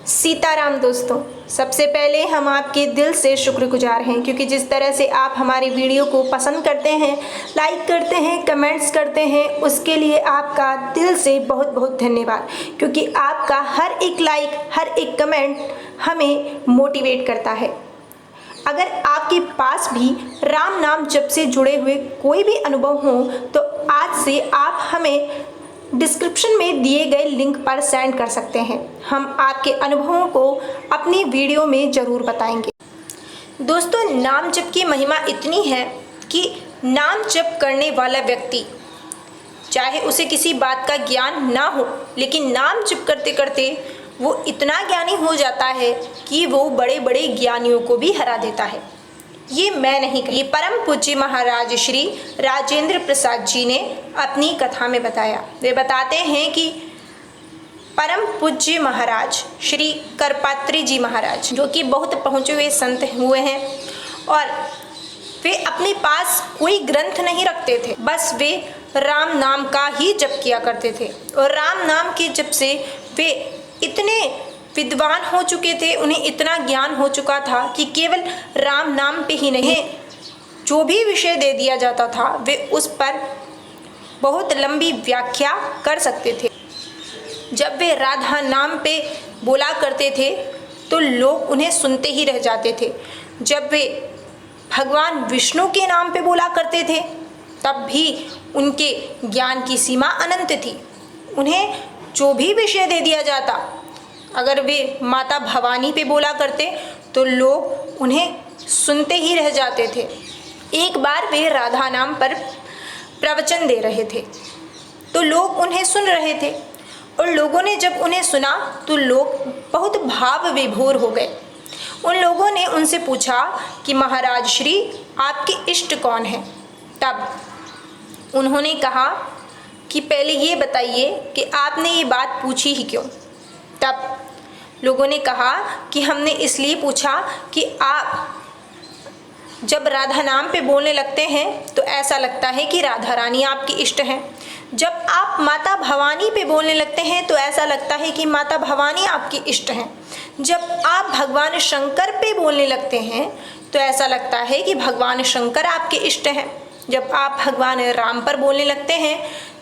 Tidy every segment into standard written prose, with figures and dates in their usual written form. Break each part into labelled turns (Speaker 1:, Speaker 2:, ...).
Speaker 1: सीताराम दोस्तों, सबसे पहले हम आपके दिल से शुक्रगुजार हैं क्योंकि जिस तरह से आप हमारी वीडियो को पसंद करते हैं, लाइक करते हैं, कमेंट्स करते हैं, उसके लिए आपका दिल से बहुत बहुत धन्यवाद। क्योंकि आपका हर एक लाइक, हर एक कमेंट हमें मोटिवेट करता है। अगर आपके पास भी राम नाम जप से जुड़े हुए कोई भी अनुभव हो तो आज से आप हमें डिस्क्रिप्शन में दिए गए लिंक पर सेंड कर सकते हैं। हम आपके अनुभवों को अपनी वीडियो में ज़रूर बताएंगे। दोस्तों, नाम जप की महिमा इतनी है कि नाम जप करने वाला व्यक्ति चाहे उसे किसी बात का ज्ञान ना हो, लेकिन नाम जप करते करते वो इतना ज्ञानी हो जाता है कि वो बड़े बड़े ज्ञानियों को भी हरा देता है। ये मैं नहीं कही, ये परम पूज्य महाराज श्री राजेंद्र प्रसाद जी ने अपनी कथा में बताया। वे बताते हैं कि परम पूज्य महाराज श्री करपात्री जी महाराज, जो कि बहुत पहुँचे हुए संत हुए हैं, और वे अपने पास कोई ग्रंथ नहीं रखते थे, बस वे राम नाम का ही जप किया करते थे। और राम नाम के जप से वे इतने विद्वान हो चुके थे, उन्हें इतना ज्ञान हो चुका था कि केवल राम नाम पे ही नहीं, जो भी विषय दे दिया जाता था वे उस पर बहुत लंबी व्याख्या कर सकते थे। जब वे राधा नाम पे बोला करते थे तो लोग उन्हें सुनते ही रह जाते थे। जब वे भगवान विष्णु के नाम पे बोला करते थे तब भी उनके ज्ञान की सीमा अनंत थी। उन्हें जो भी विषय दे दिया जाता, अगर वे माता भवानी पे बोला करते तो लोग उन्हें सुनते ही रह जाते थे। एक बार वे राधा नाम पर प्रवचन दे रहे थे तो लोग उन्हें सुन रहे थे, और लोगों ने जब उन्हें सुना तो लोग बहुत भाव विभोर हो गए। उन लोगों ने उनसे पूछा कि महाराज श्री, आपके इष्ट कौन हैं? तब उन्होंने कहा कि पहले ये बताइए कि आपने ये बात पूछी ही क्यों? तब लोगों ने कहा कि हमने इसलिए पूछा कि आप जब राधा नाम पे बोलने लगते हैं तो ऐसा लगता है कि राधा रानी आपकी इष्ट हैं। जब आप माता भवानी पे बोलने लगते हैं तो ऐसा लगता है कि माता भवानी आपकी इष्ट हैं। जब आप भगवान शंकर पे बोलने लगते हैं तो ऐसा लगता है कि भगवान शंकर आपके इष्ट हैं। जब आप भगवान राम पर बोलने लगते हैं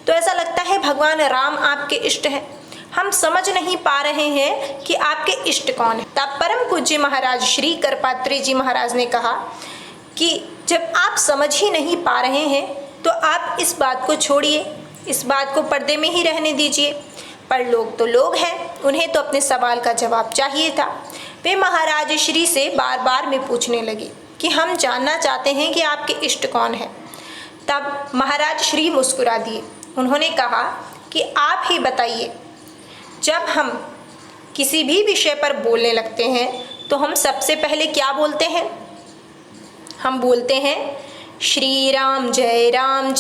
Speaker 1: तो ऐसा लगता है भगवान राम आपके इष्ट हैं। हम समझ नहीं पा रहे हैं कि आपके इष्ट कौन है। तब परम पूज्य महाराज श्री करपात्री जी महाराज ने कहा कि जब आप समझ ही नहीं पा रहे हैं तो आप इस बात को छोड़िए, इस बात को पर्दे में ही रहने दीजिए। पर लोग तो लोग हैं, उन्हें तो अपने सवाल का जवाब चाहिए था। वे महाराज श्री से बार बार में पूछने लगे कि हम जानना चाहते हैं कि आपके इष्ट कौन है। तब महाराज श्री मुस्कुरा दिए। उन्होंने कहा कि आप ही बताइए, जब हम किसी भी विषय पर बोलने लगते हैं तो हम सबसे पहले क्या बोलते हैं? हम बोलते हैं श्री राम जय जय राम,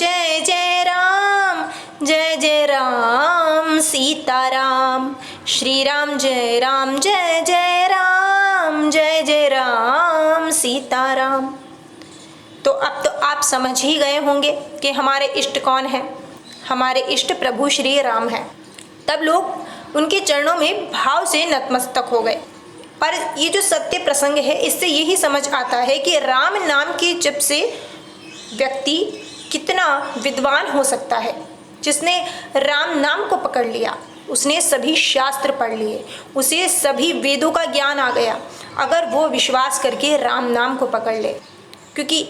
Speaker 1: जय जय राम सीताराम। श्री राम जय जय राम, जय जय राम सीताराम। तो अब तो आप समझ ही गए होंगे कि हमारे इष्ट कौन हैं। हमारे इष्ट प्रभु श्री राम हैं। तब लोग उनके चरणों में भाव से नतमस्तक हो गए। पर ये जो सत्य प्रसंग है, इससे यही समझ आता है कि राम नाम के जप से व्यक्ति कितना विद्वान हो सकता है। जिसने राम नाम को पकड़ लिया, उसने सभी शास्त्र पढ़ लिए, उसे सभी वेदों का ज्ञान आ गया, अगर वो विश्वास करके राम नाम को पकड़ ले। क्योंकि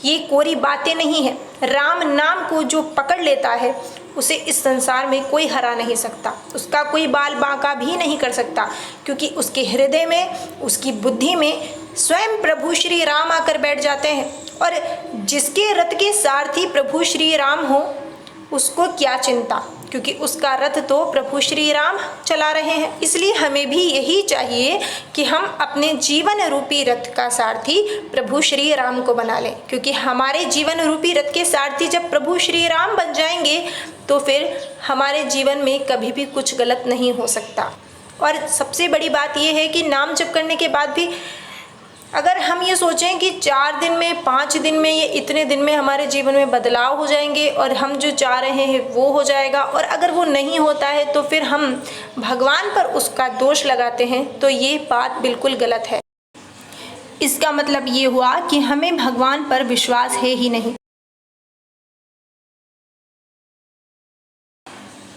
Speaker 1: ये कोरी बातें नहीं है। राम नाम को जो पकड़ लेता है उसे इस संसार में कोई हरा नहीं सकता, उसका कोई बाल बांका भी नहीं कर सकता, क्योंकि उसके हृदय में, उसकी बुद्धि में स्वयं प्रभु श्री राम आकर बैठ जाते हैं। और जिसके रथ के सारथी प्रभु श्री राम हो उसको क्या चिंता, क्योंकि उसका रथ तो प्रभु श्री राम चला रहे हैं। इसलिए हमें भी यही चाहिए कि हम अपने जीवन रूपी रथ का सारथी प्रभु श्री राम को बना लें, क्योंकि हमारे जीवन रूपी रथ के सारथी जब प्रभु श्री राम बन जाएंगे तो फिर हमारे जीवन में कभी भी कुछ गलत नहीं हो सकता। और सबसे बड़ी बात यह है कि नाम जप करने के बाद भी अगर हम ये सोचें कि 4 दिन में, 5 दिन में, ये इतने दिन में हमारे जीवन में बदलाव हो जाएंगे और हम जो चाह रहे हैं वो हो जाएगा, और अगर वो नहीं होता है तो फिर हम भगवान पर उसका दोष लगाते हैं, तो ये बात बिल्कुल गलत है। इसका मतलब ये हुआ कि हमें भगवान पर विश्वास है ही नहीं।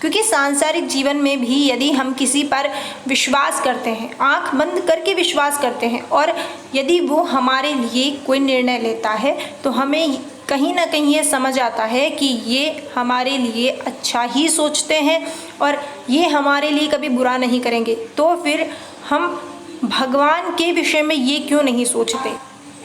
Speaker 1: क्योंकि सांसारिक जीवन में भी यदि हम किसी पर विश्वास करते हैं, आंख बंद करके विश्वास करते हैं, और यदि वो हमारे लिए कोई निर्णय लेता है तो हमें कहीं ना कहीं ये समझ आता है कि ये हमारे लिए अच्छा ही सोचते हैं और ये हमारे लिए कभी बुरा नहीं करेंगे, तो फिर हम भगवान के विषय में ये क्यों नहीं सोचते।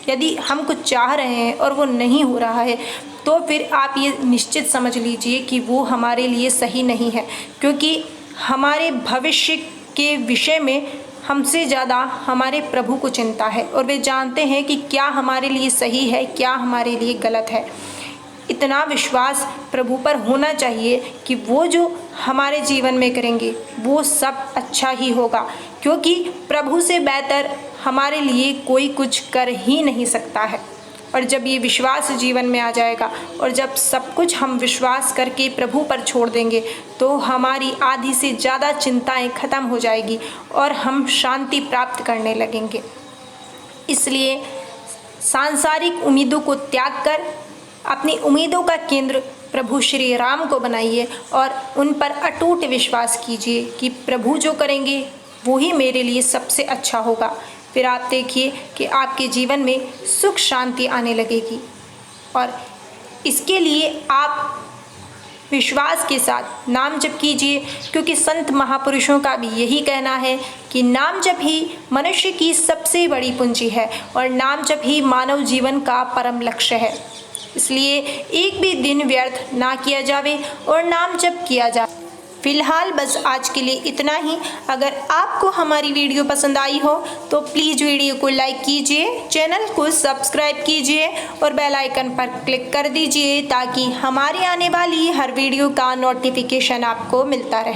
Speaker 1: यदि हम कुछ चाह रहे हैं और वो नहीं हो रहा है तो फिर आप ये निश्चित समझ लीजिए कि वो हमारे लिए सही नहीं है, क्योंकि हमारे भविष्य के विषय में हमसे ज़्यादा हमारे प्रभु को चिंता है और वे जानते हैं कि क्या हमारे लिए सही है, क्या हमारे लिए गलत है। इतना विश्वास प्रभु पर होना चाहिए कि वो जो हमारे जीवन में करेंगे वो सब अच्छा ही होगा, क्योंकि प्रभु से बेहतर हमारे लिए कोई कुछ कर ही नहीं सकता है। और जब ये विश्वास जीवन में आ जाएगा और जब सब कुछ हम विश्वास करके प्रभु पर छोड़ देंगे तो हमारी आधी से ज़्यादा चिंताएं खत्म हो जाएगी और हम शांति प्राप्त करने लगेंगे। इसलिए सांसारिक उम्मीदों को त्याग कर अपनी उम्मीदों का केंद्र प्रभु श्री राम को बनाइए और उन पर अटूट विश्वास कीजिए कि प्रभु जो करेंगे वो ही मेरे लिए सबसे अच्छा होगा। फिर आप देखिए कि आपके जीवन में सुख शांति आने लगेगी, और इसके लिए आप विश्वास के साथ नाम जप कीजिए, क्योंकि संत महापुरुषों का भी यही कहना है कि नाम जप ही मनुष्य की सबसे बड़ी पूंजी है और नाम जप ही मानव जीवन का परम लक्ष्य है। इसलिए एक भी दिन व्यर्थ ना किया जावे और नाम जप किया जाए। फिलहाल बस आज के लिए इतना ही। अगर आपको हमारी वीडियो पसंद आई हो तो प्लीज़ वीडियो को लाइक कीजिए, चैनल को सब्सक्राइब कीजिए और बेल आइकन पर क्लिक कर दीजिए ताकि हमारी आने वाली हर वीडियो का नोटिफिकेशन आपको मिलता रहे।